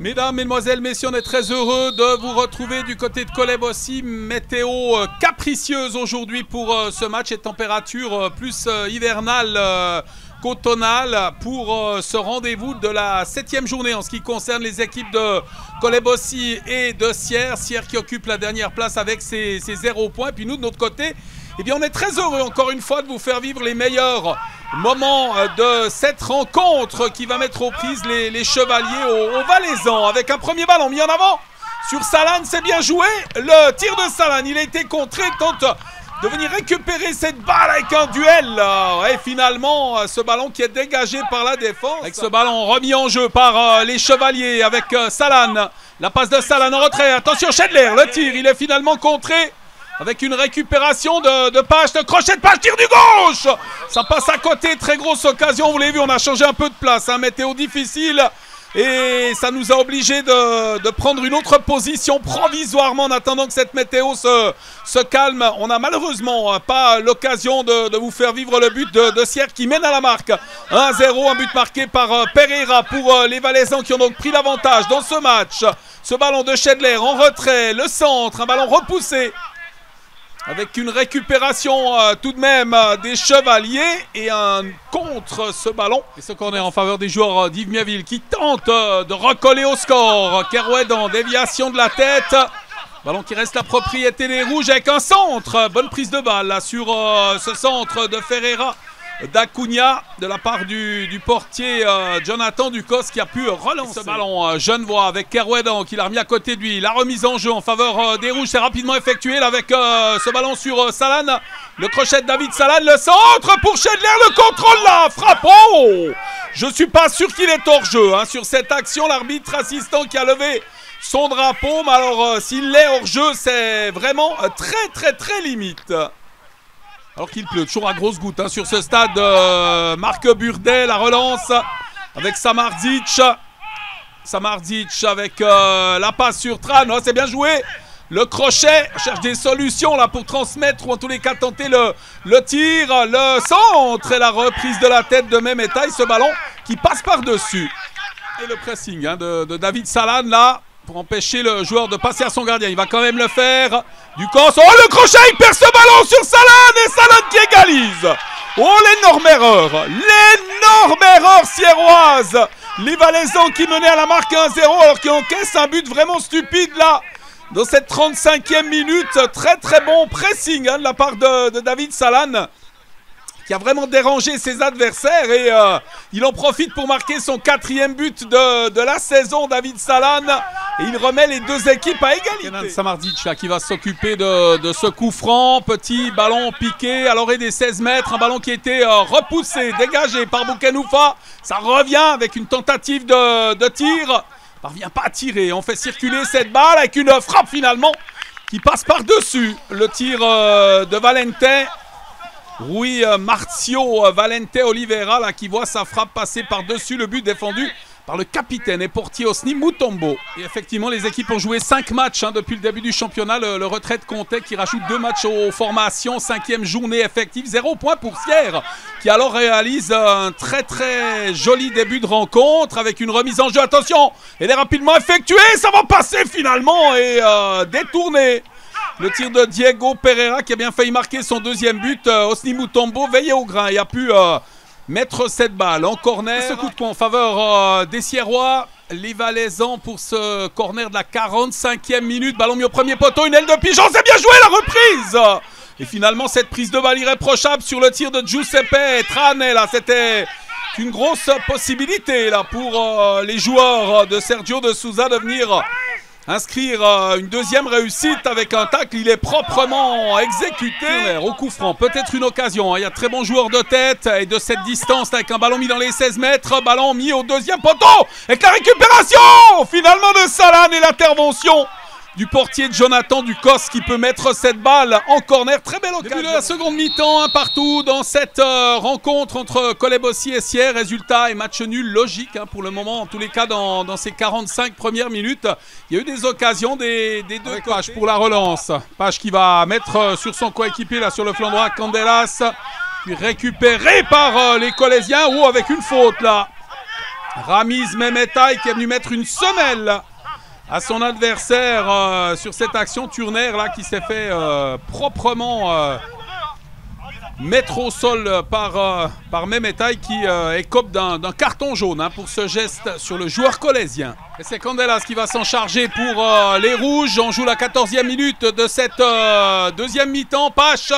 Mesdames, Mesdemoiselles, Messieurs, on est très heureux de vous retrouver du côté de Kolebossi. Météo capricieuse aujourd'hui pour ce match et température plus hivernale qu'automnale pour ce rendez-vous de la 7e journée en ce qui concerne les équipes de Kolebossi et de Sierre. Sierre qui occupe la dernière place avec ses 0 points. Et puis nous, de notre côté, eh bien, on est très heureux encore une fois de vous faire vivre les meilleurs moments de cette rencontre qui va mettre aux prises les Chevaliers au Valaisan avec un premier ballon mis en avant sur Salan. C'est bien joué, le tir de Salan, il a été contré, tente de venir récupérer cette balle avec un duel et finalement ce ballon qui est dégagé par la défense avec ce ballon remis en jeu par les Chevaliers avec Salan, la passe de Salan en retrait, attention Schedler, le tir il est finalement contré avec une récupération de Page, de crochet de Page, tir du gauche. Ça passe à côté, très grosse occasion, vous l'avez vu, on a changé un peu de place, hein, météo difficile. Et ça nous a obligés de prendre une autre position provisoirement en attendant que cette météo se calme. On n'a malheureusement pas l'occasion de vous faire vivre le but de Sierre qui mène à la marque. 1-0, un but marqué par Pereira pour les Valaisans qui ont donc pris l'avantage dans ce match. Ce ballon de Schedler en retrait, le centre, un ballon repoussé. Avec une récupération tout de même des Chevaliers et un contre ce ballon. Et ce corner en faveur des joueurs d'Yves Miaville qui tente de recoller au score. Keroued en déviation de la tête. Ballon qui reste la propriété des Rouges avec un centre. Bonne prise de balle là, sur ce centre de Ferreira d'Acuna de la part du portier Jonathan Ducos qui a pu relancer ce ballon genevois avec Kerouedan qui l'a remis à côté de lui. La remise en jeu en faveur des Rouges, c'est rapidement effectué là, avec ce ballon sur Salan. Le crochet de David Salan, le centre pour Schedler, le contrôle là, frappe. Oh, je suis pas sûr qu'il est hors jeu hein, sur cette action. L'arbitre assistant qui a levé son drapeau, mais alors s'il est hors jeu, c'est vraiment très limite. Alors qu'il pleut, toujours à grosses gouttes hein, sur ce stade. Marc Burdet, la relance avec Samardzic. Samardzic avec la passe sur Tran. Oh, c'est bien joué. Le crochet, cherche des solutions là pour transmettre ou en tous les cas tenter le tir. Le centre et la reprise de la tête de Memeta. Ce ballon qui passe par-dessus. Et le pressing hein, de David Salan là. Pour empêcher le joueur de passer à son gardien. Il va quand même le faire. Ducos. Oh, le crochet, il perd ce ballon sur Salan. Et Salan qui égalise. Oh, l'énorme erreur. L'énorme erreur sierroise. Les Valaisans qui menaient à la marque 1-0 alors qu'ils encaissent un but vraiment stupide là. Dans cette 35e minute. Très bon pressing hein, de la part de David Salan. Qui a vraiment dérangé ses adversaires et il en profite pour marquer son 4e but de la saison, David Salan, et il remet les deux équipes à égalité. Kenan Samardzic là, qui va s'occuper de ce coup franc, petit ballon piqué à l'orée des 16 mètres, un ballon qui a été repoussé, dégagé par Boukenoufa, ça revient avec une tentative de tir, parvient pas à tirer, on fait circuler cette balle avec une frappe finalement qui passe par-dessus le tir de Valentin. Rui Marcio Valente Oliveira là, qui voit sa frappe passer par-dessus le but défendu par le capitaine et portier Osni Mutombo. Et effectivement, les équipes ont joué 5 matchs hein, depuis le début du championnat. Le retrait de Comté qui rajoute 2 matchs aux formations. 5e journée effective. 0 point pour Sierre qui alors réalise un très joli début de rencontre avec une remise en jeu. Attention, elle est rapidement effectuée. Ça va passer finalement et détourné. Le tir de Diego Pereira qui a bien failli marquer son 2e but. Osni Mutombo veillait au grain et a pu mettre cette balle en corner. Ce coup de poing en faveur des Sierrois. Les Valaisans pour ce corner de la 45e minute. Ballon mis au premier poteau, une aile de pigeon, c'est bien joué la reprise. Et finalement cette prise de balle irréprochable sur le tir de Giuseppe Trane. Là, c'était une grosse possibilité là, pour les joueurs de Sergio de Souza de venir inscrire une 2e réussite avec un tacle. Il est proprement exécuté au coup franc. Peut-être une occasion. Il y a très bons joueurs de tête et de cette distance avec un ballon mis dans les 16 mètres. Ballon mis au 2e poteau avec la récupération finalement de Salan et l'intervention du portier de Jonathan Ducos qui peut mettre cette balle en corner. Très belle occasion. Début de la seconde mi-temps, un partout dans cette rencontre entre Kolebossi et Sierre. Résultat et match nul logique hein, pour le moment. En tous les cas, dans ces 45 premières minutes, il y a eu des occasions des deux côtés. Page pour la relance. Page qui va mettre sur son coéquipier là sur le flanc droit, Candelas. Puis récupéré par les Colésiens ou avec une faute là. Ramiz Mehmetaï qui est venu mettre une semelle à son adversaire sur cette action. Turner là qui s'est fait proprement mettre au sol par Mehmetaï qui écope d'un carton jaune pour ce geste sur le joueur colaisien. Et c'est Candelas qui va s'en charger pour les Rouges. On joue la 14e minute de cette deuxième mi-temps. Pache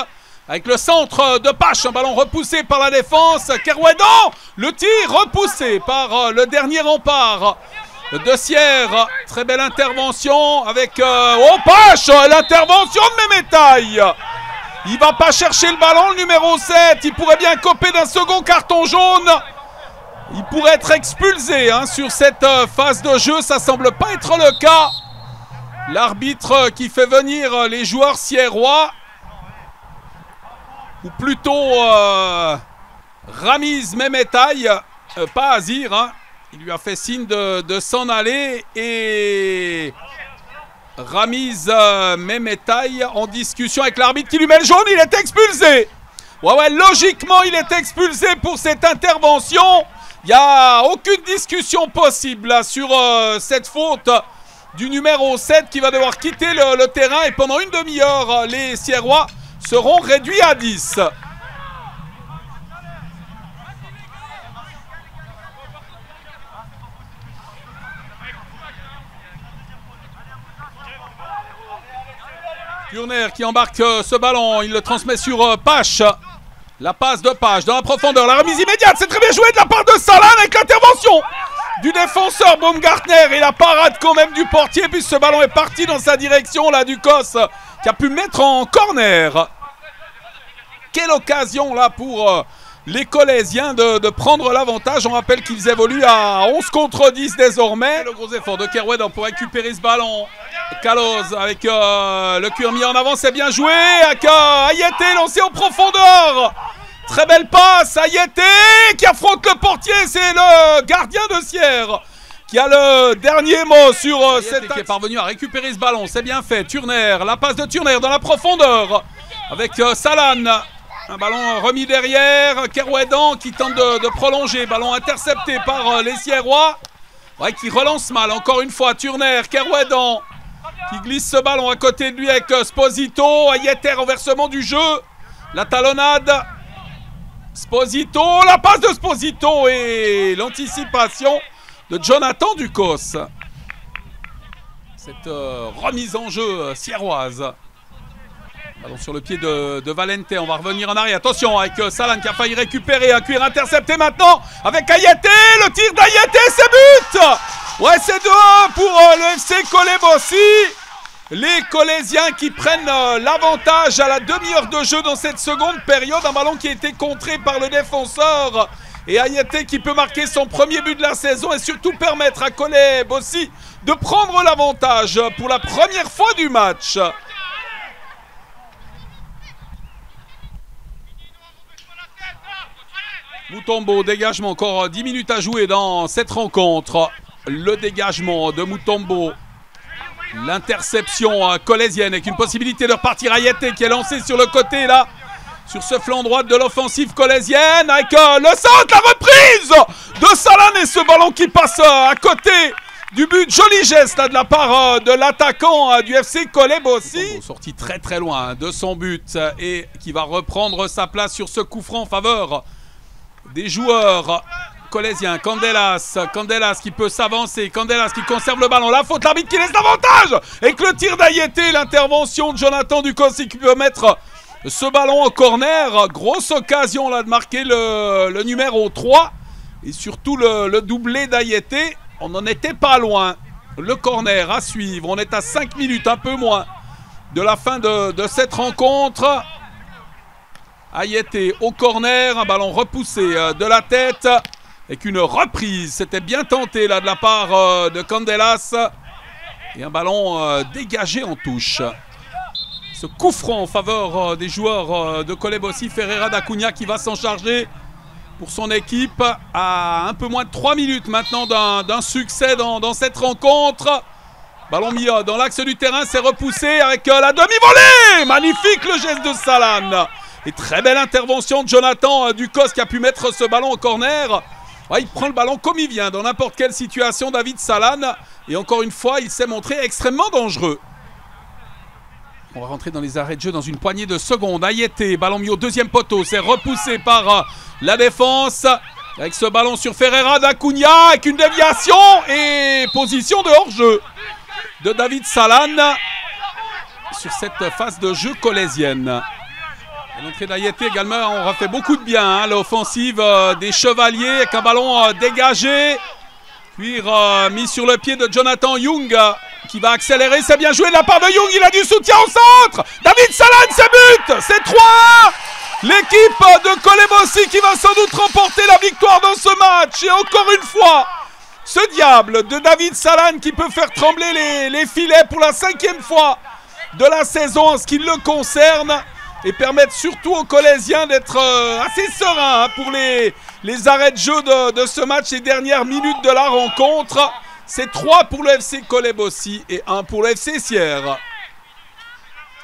avec le centre de Pache, un ballon repoussé par la défense. Kerouédan, le tir repoussé par le dernier rempart de Sierre. Très belle intervention avec Pache, l'intervention de Mehmetaï. Il va pas chercher le ballon, le numéro 7. Il pourrait bien coper d'un second carton jaune. Il pourrait être expulsé sur cette phase de jeu. Ça semble pas être le cas. L'arbitre qui fait venir les joueurs sierrois, ou plutôt Ramiz Mehmetaï, pas Azir. Il lui a fait signe de s'en aller. Et Ramiz Mehmetaï en discussion avec l'arbitre qui lui met le jaune. Il est expulsé. Ouais, logiquement, il est expulsé pour cette intervention. Il n'y a aucune discussion possible là, sur cette faute du numéro 7 qui va devoir quitter le terrain. Et pendant une demi-heure, les Sierrois seront réduits à 10. Turner qui embarque ce ballon, il le transmet sur Pache. La passe de Pache dans la profondeur, la remise immédiate, c'est très bien joué de la part de Salan avec l'intervention du défenseur Baumgartner et la parade quand même du portier, puis ce ballon est parti dans sa direction là du Cos qui a pu mettre en corner. Quelle occasion là pour les Colaisiens de prendre l'avantage. On rappelle qu'ils évoluent à 11 contre 10 désormais. Le gros effort de Kerouédan pour récupérer ce ballon. Kalos avec le cuir mis en avant, c'est bien joué. Avec Ayete lancé en profondeur. Très belle passe, Ayete qui affronte le portier. C'est le gardien de Sierre qui a le dernier mot sur cette axe. Qui est parvenu à récupérer ce ballon, c'est bien fait. Turner, la passe de Turner dans la profondeur avec Salan. Un ballon remis derrière, Kerouédan qui tente de prolonger, ballon intercepté par les Sierrois. Ouais, qui relance mal, encore une fois, Turner, Kerouédan qui glisse ce ballon à côté de lui avec Sposito. Ayete, renversement du jeu, la talonnade. Sposito, la passe de Sposito et l'anticipation de Jonathan Ducos. Cette remise en jeu sierroise. Ballon sur le pied de Valente, on va revenir en arrière. Attention avec Salan qui a failli récupérer un cuir intercepté maintenant avec Ayete. Le tir d'Ayete, c'est but. Ouais, c'est 2-1 pour le FC Colebossi. Les Colaisiens qui prennent l'avantage à la demi-heure de jeu dans cette seconde période. Un ballon qui a été contré par le défenseur. Et Ayete qui peut marquer son premier but de la saison et surtout permettre à Colebossi de prendre l'avantage pour la première fois du match. Mutombo, dégagement, encore 10 minutes à jouer dans cette rencontre. Le dégagement de Mutombo. L'interception colaisienne avec une possibilité de repartir. Ayete qui est lancé sur le côté là. Sur ce flanc droit de l'offensive colaisienne. Avec le centre, la reprise de Salan et ce ballon qui passe à côté du but. Joli geste là, de la part de l'attaquant du FC Colebossi. Sorti très très loin de son but et qui va reprendre sa place sur ce coup franc en faveur des joueurs colaisiens. Candelas qui peut s'avancer. Candelas qui conserve le ballon. La faute, l'arbitre qui laisse l'avantage. Et que le tir d'Ayete, l'intervention de Jonathan Ducos qui peut mettre ce ballon en corner. Grosse occasion là de marquer le numéro 3. Et surtout le doublé d'Ayete. On n'en était pas loin. Le corner à suivre. On est à 5 minutes, un peu moins, de la fin de cette rencontre. Ayete au corner, un ballon repoussé de la tête avec une reprise. C'était bien tenté là de la part de Candelas. Et un ballon dégagé en touche. Ce coup franc en faveur des joueurs de Colebossi. Ferreira d'Acunha qui va s'en charger pour son équipe à un peu moins de 3 minutes maintenant d'un succès dans cette rencontre. Ballon mis dans l'axe du terrain, c'est repoussé avec la demi-volée. Magnifique le geste de Salan. Et très belle intervention de Jonathan Ducos qui a pu mettre ce ballon au corner. Ouais, il prend le ballon comme il vient, dans n'importe quelle situation, David Salan. Et encore une fois, il s'est montré extrêmement dangereux. On va rentrer dans les arrêts de jeu dans une poignée de secondes. Ayete, ballon mis au deuxième poteau. C'est repoussé par la défense. Avec ce ballon sur Ferreira d'Acuna. Avec une déviation et position de hors-jeu de David Salan sur cette phase de jeu colaisienne. L'entrée d'Ayete également aura fait beaucoup de bien. Hein, l'offensive des Chevaliers avec un ballon dégagé. Puis mis sur le pied de Jonathan Young qui va accélérer. C'est bien joué de la part de Young. Il a du soutien au centre. David Salan, c'est but. C'est 3-1. L'équipe de Kolebossi qui va sans doute remporter la victoire dans ce match. Et encore une fois, ce diable de David Salan qui peut faire trembler les filets pour la 5e fois de la saison en ce qui le concerne. Et permettre surtout aux Colaisiens d'être assez sereins pour les arrêts de jeu de ce match, les dernières minutes de la rencontre. C'est 3 pour le FC Kolebossi et 1 pour le FC Sierre.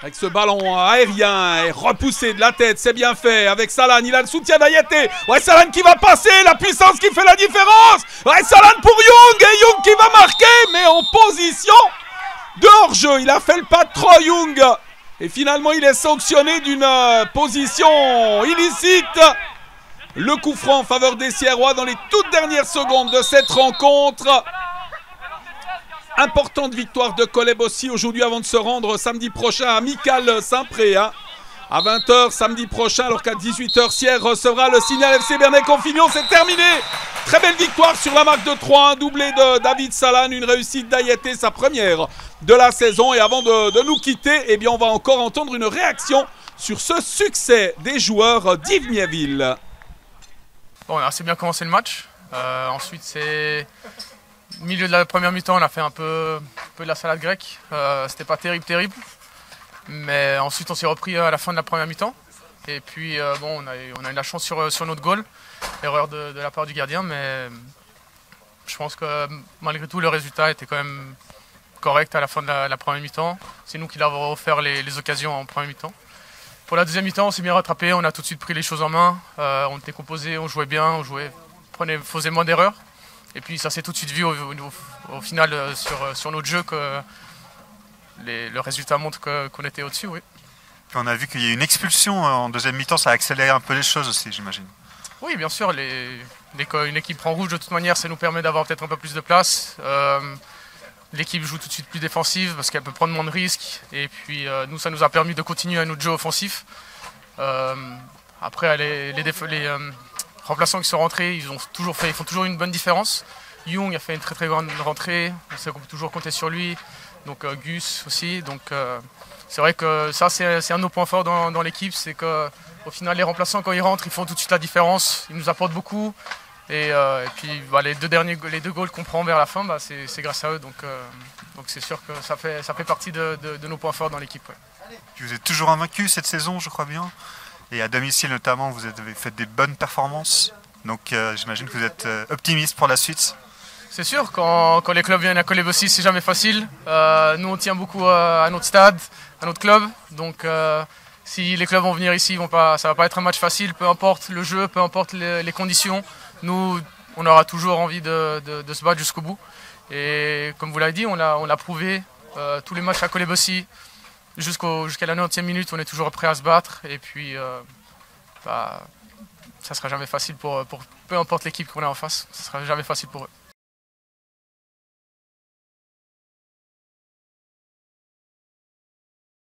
Avec ce ballon aérien et repoussé de la tête, c'est bien fait. Avec Salan, il a le soutien d'Ayete. Ouais, Salan qui va passer, la puissance qui fait la différence. Ouais, Salan pour Young et Young qui va marquer, mais en position de hors-jeu. Il a fait le pas de trop, Young. Et finalement, il est sanctionné d'une position illicite. Le coup franc en faveur des Sierrois dans les toutes dernières secondes de cette rencontre. Importante victoire de Kolebossi aujourd'hui avant de se rendre samedi prochain à Amical Saint-Pré. Hein. À 20 h samedi prochain, alors qu'à 18 h, Sierre recevra le Signal FC Bernay-Confignon. C'est terminé. Très belle victoire sur la marque de 3-1, doublé de David Salan, une réussite d'Ayete, sa première de la saison. Et avant de nous quitter, eh bien, on va encore entendre une réaction sur ce succès des joueurs d'Ivniéville. Bon, on a assez bien commencé le match. Ensuite, c'est milieu de la première mi-temps, on a fait un peu de la salade grecque. C'était pas terrible. Mais ensuite, on s'est repris à la fin de la première mi-temps. Et puis, bon, on a eu la chance sur notre goal. Erreur de la part du gardien, mais je pense que malgré tout, le résultat était quand même correct à la fin de la première mi-temps. C'est nous qui l'avons offert les occasions en première mi-temps. Pour la deuxième mi-temps, on s'est bien rattrapé, on a tout de suite pris les choses en main. On était composé, on jouait bien, faisait moins d'erreurs. Et puis ça s'est tout de suite vu au final sur notre jeu que le résultat montre qu'on était au-dessus, oui. On a vu qu'il y a eu une expulsion en deuxième mi-temps, ça a accéléré un peu les choses aussi, j'imagine. Oui, bien sûr, une équipe en rouge, de toute manière, ça nous permet d'avoir peut-être un peu plus de place. L'équipe joue tout de suite plus défensive parce qu'elle peut prendre moins de risques. Et puis nous, ça nous a permis de continuer à notre jeu offensif. Après, les remplaçants qui sont rentrés, ils font toujours une bonne différence. Young a fait une très grande rentrée, on sait qu'on peut toujours compter sur lui. Donc Gus aussi. Donc c'est vrai que ça, c'est un de nos points forts dans l'équipe, c'est qu'au final, les remplaçants, quand ils rentrent, ils font tout de suite la différence. Ils nous apportent beaucoup. Et puis bah, les deux goals qu'on prend vers la fin, bah, c'est grâce à eux. Donc c'est sûr que ça fait partie de nos points forts dans l'équipe. Ouais. Vous êtes toujours invaincu cette saison, je crois bien. Et à domicile notamment, vous avez fait des bonnes performances. Donc j'imagine que vous êtes optimiste pour la suite. C'est sûr, quand les clubs viennent à Kolebossi, c'est jamais facile. Nous, on tient beaucoup à notre stade, à notre club. Donc si les clubs vont venir ici, ça va pas être un match facile, peu importe le jeu, peu importe les conditions. Nous, on aura toujours envie de se battre jusqu'au bout. Et comme vous l'avez dit, on l'a prouvé. Tous les matchs à Kolebossi, jusqu'à la 90e minute, on est toujours prêt à se battre. Et puis, ça sera jamais facile pour peu importe l'équipe qu'on a en face. Ça sera jamais facile pour eux.